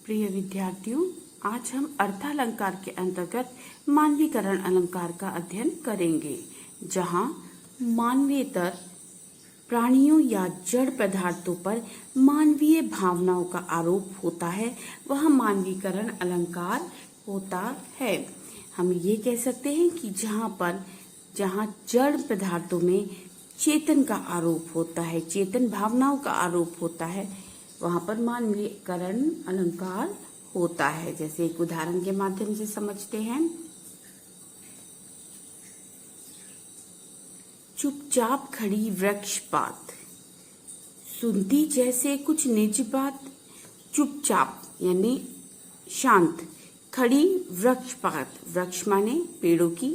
प्रिय विद्यार्थियों, आज हम अर्थालंकार के अंतर्गत मानवीकरण अलंकार का अध्ययन करेंगे, जहां मानवेतर प्राणियों या जड़ पदार्थों पर मानवीय भावनाओं का आरोप होता है, वह मानवीकरण अलंकार होता है। हम ये कह सकते हैं कि जहां जड़ पदार्थों में चेतन का आरोप होता है, चेतन भावनाओं का आरोप होता है, वहां पर मानवीकरण अलंकार होता है। जैसे एक उदाहरण के माध्यम से समझते हैं। चुपचाप खड़ी वृक्ष पात, सुनती जैसे कुछ निज बात। चुपचाप यानी शांत, खड़ी वृक्ष पात, वृक्ष माने पेड़ों की,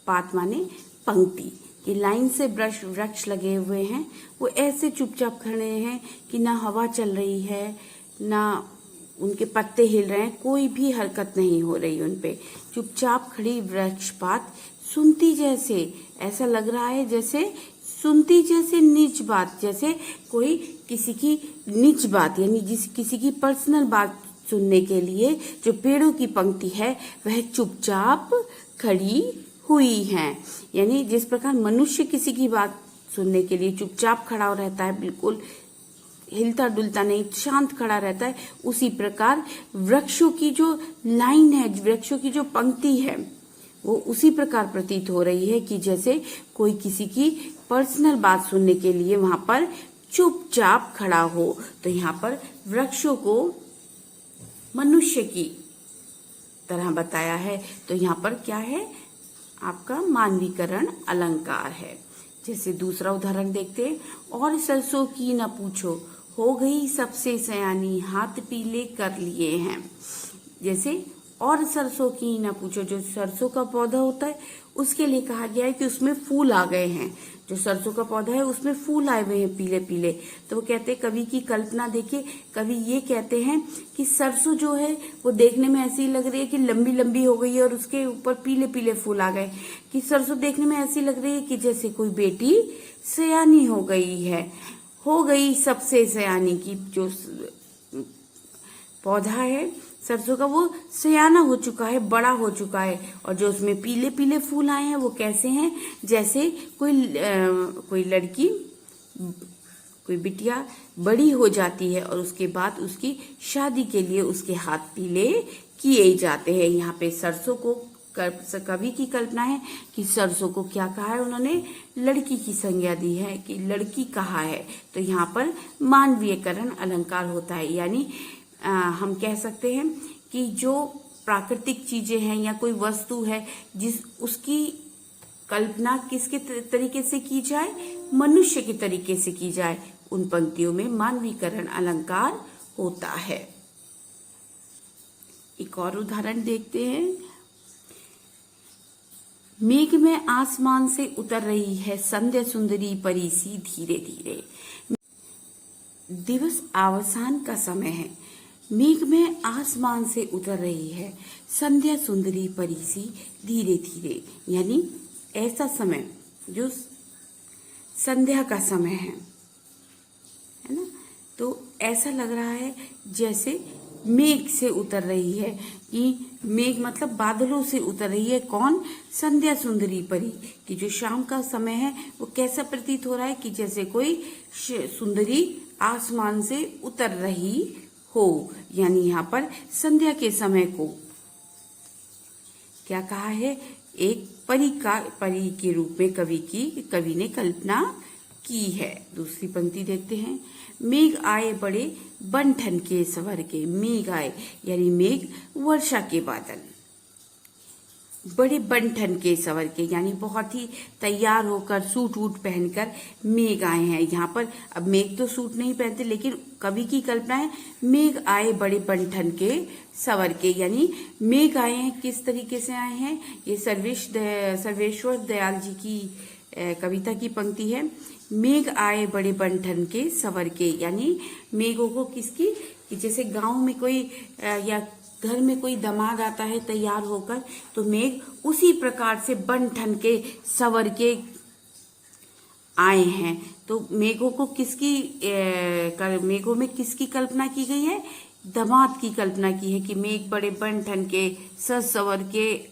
पात माने पंक्ति कि लाइन से वृक्ष लगे हुए हैं, वो ऐसे चुपचाप खड़े हैं कि ना हवा चल रही है, ना उनके पत्ते हिल रहे हैं, कोई भी हरकत नहीं हो रही उन पे। चुपचाप खड़ी वृक्ष पात, सुनती जैसे, ऐसा लग रहा है जैसे सुनती जैसे निज बात, जैसे कोई किसी की निज बात यानी किसी की पर्सनल बात सुनने के लिए जो पेड़ों की पंक्ति है वह चुपचाप खड़ी हुई हैं। यानी जिस प्रकार मनुष्य किसी की बात सुनने के लिए चुपचाप खड़ा रहता है, बिल्कुल हिलता डुलता नहीं, शांत खड़ा रहता है, उसी प्रकार वृक्षों की जो लाइन है, वृक्षों की जो पंक्ति है, वो उसी प्रकार प्रतीत हो रही है कि जैसे कोई किसी की पर्सनल बात सुनने के लिए वहां पर चुपचाप खड़ा हो। तो यहाँ पर वृक्षों को मनुष्य की तरह बताया है। तो यहाँ पर क्या है, आपका मानवीकरण अलंकार है। जैसे दूसरा उदाहरण देखते हैं। और सरसों की न पूछो, हो गई सबसे सयानी, हाथ पीले कर लिए हैं। जैसे और सरसों की न पूछो, जो सरसों का पौधा होता है उसके लिए कहा गया है कि उसमें फूल आ गए हैं। जो सरसों का पौधा है उसमें फूल आए हुए हैं पीले पीले। तो वो कहते हैं, कवि की कल्पना देखिए, कवि ये कहते हैं कि सरसों जो है वो देखने में ऐसी लग रही है कि लंबी लंबी हो गई है और उसके ऊपर पीले पीले फूल आ गए। कि सरसों देखने में ऐसी लग रही है कि जैसे कोई बेटी सयानी हो गई है, हो गई सबसे सयानी की। जो पौधा है सरसों का वो सयाना हो चुका है, बड़ा हो चुका है, और जो उसमें पीले पीले फूल आए हैं वो कैसे हैं, जैसे कोई लड़की, कोई बिटिया बड़ी हो जाती है और उसके बाद उसकी शादी के लिए उसके हाथ पीले किए जाते हैं। यहाँ पे सरसों को कवि की कल्पना है कि सरसों को क्या कहा है उन्होंने, लड़की की संज्ञा दी है कि लड़की कहा है। तो यहाँ पर मानवीयकरण अलंकार होता है। यानी हम कह सकते हैं कि जो प्राकृतिक चीजें हैं या कोई वस्तु है उसकी कल्पना किसके तरीके से की जाए, मनुष्य के तरीके से की जाए, उन पंक्तियों में मानवीकरण अलंकार होता है। एक और उदाहरण देखते हैं। मेघ में आसमान से उतर रही है संध्या सुंदरी परी सी धीरे धीरे। दिवस अवसान का समय है, मेघ में आसमान से उतर रही है संध्या सुंदरी परी सी धीरे धीरे। यानी ऐसा समय जो संध्या का समय है ना, तो ऐसा लग रहा है जैसे मेघ से उतर रही है, कि मेघ मतलब बादलों से उतर रही है। कौन, संध्या सुंदरी परी, कि जो शाम का समय है वो कैसा प्रतीत हो रहा है कि जैसे कोई सुंदरी आसमान से उतर रही हो। यानी यहाँ पर संध्या के समय को क्या कहा है, एक परी के रूप में कवि ने कल्पना की है। दूसरी पंक्ति देखते हैं। मेघ आए बड़े बन-ठन के सवर के, मेघ आए यानी मेघ वर्षा के बादल, बड़े बन-ठन के सवर के यानी बहुत ही तैयार होकर सूट वूट पहनकर मेघ आए हैं। यहाँ पर अब मेघ तो सूट नहीं पहनते, लेकिन कवि की कल्पना है मेघ आए बड़े बन-ठन के सवर के। यानी मेघ आए हैं, किस तरीके से आए हैं, ये सर्वेश्वर दयाल जी की कविता की पंक्ति है। मेघ आए बड़े बन-ठन के सवर के, यानी मेघों को किसकी, कि जैसे गांव में कोई या घर में कोई दामाद आता है तैयार होकर, तो मेघ उसी प्रकार से बन ठन के सवर के आए हैं। तो मेघों को मेघों में किसकी कल्पना की गई है, दामाद की कल्पना की है कि मेघ बड़े बन ठन के सज सवर के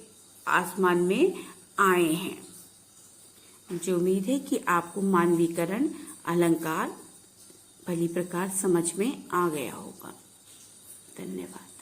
आसमान में आए हैं। मुझे उम्मीद है कि आपको मानवीकरण अलंकार भली प्रकार समझ में आ गया होगा। धन्यवाद।